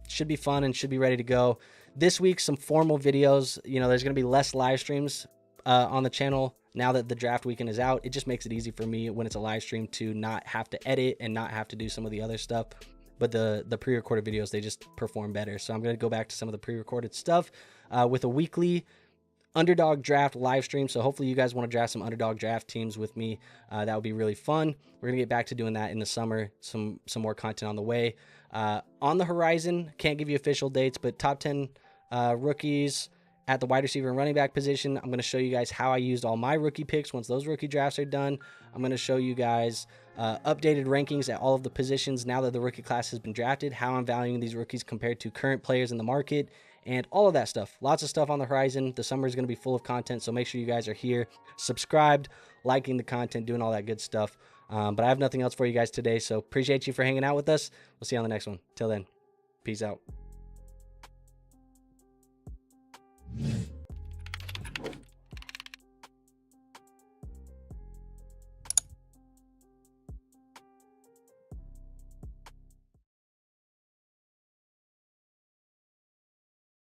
Should be fun and should be ready to go. This week, some formal videos. There's going to be less live streams on the channel now that the draft weekend is out. It just makes it easy for me when it's a live stream to not have to edit and not have to do some of the other stuff. but the pre-recorded videos, they just perform better. So I'm going to go back to some of the pre-recorded stuff with a weekly underdog draft live stream. So hopefully you guys want to draft some underdog draft teams with me. That would be really fun. We're gonna get back to doing that in the summer. Some more content on the way. On the horizon, can't give you official dates, but top 10 rookies at the wide receiver and running back position. I'm going to show you guys how I used all my rookie picks once those rookie drafts are done. I'm going to show you guys updated rankings at all of the positions now that the rookie class has been drafted, how I'm valuing these rookies compared to current players in the market, and all of that stuff. Lots of stuff on the horizon. The summer is going to be full of content, so make sure you guys are here, subscribed, liking the content, doing all that good stuff. But I have nothing else for you guys today, so appreciate you for hanging out with us. We'll see you on the next one. Till then, peace out.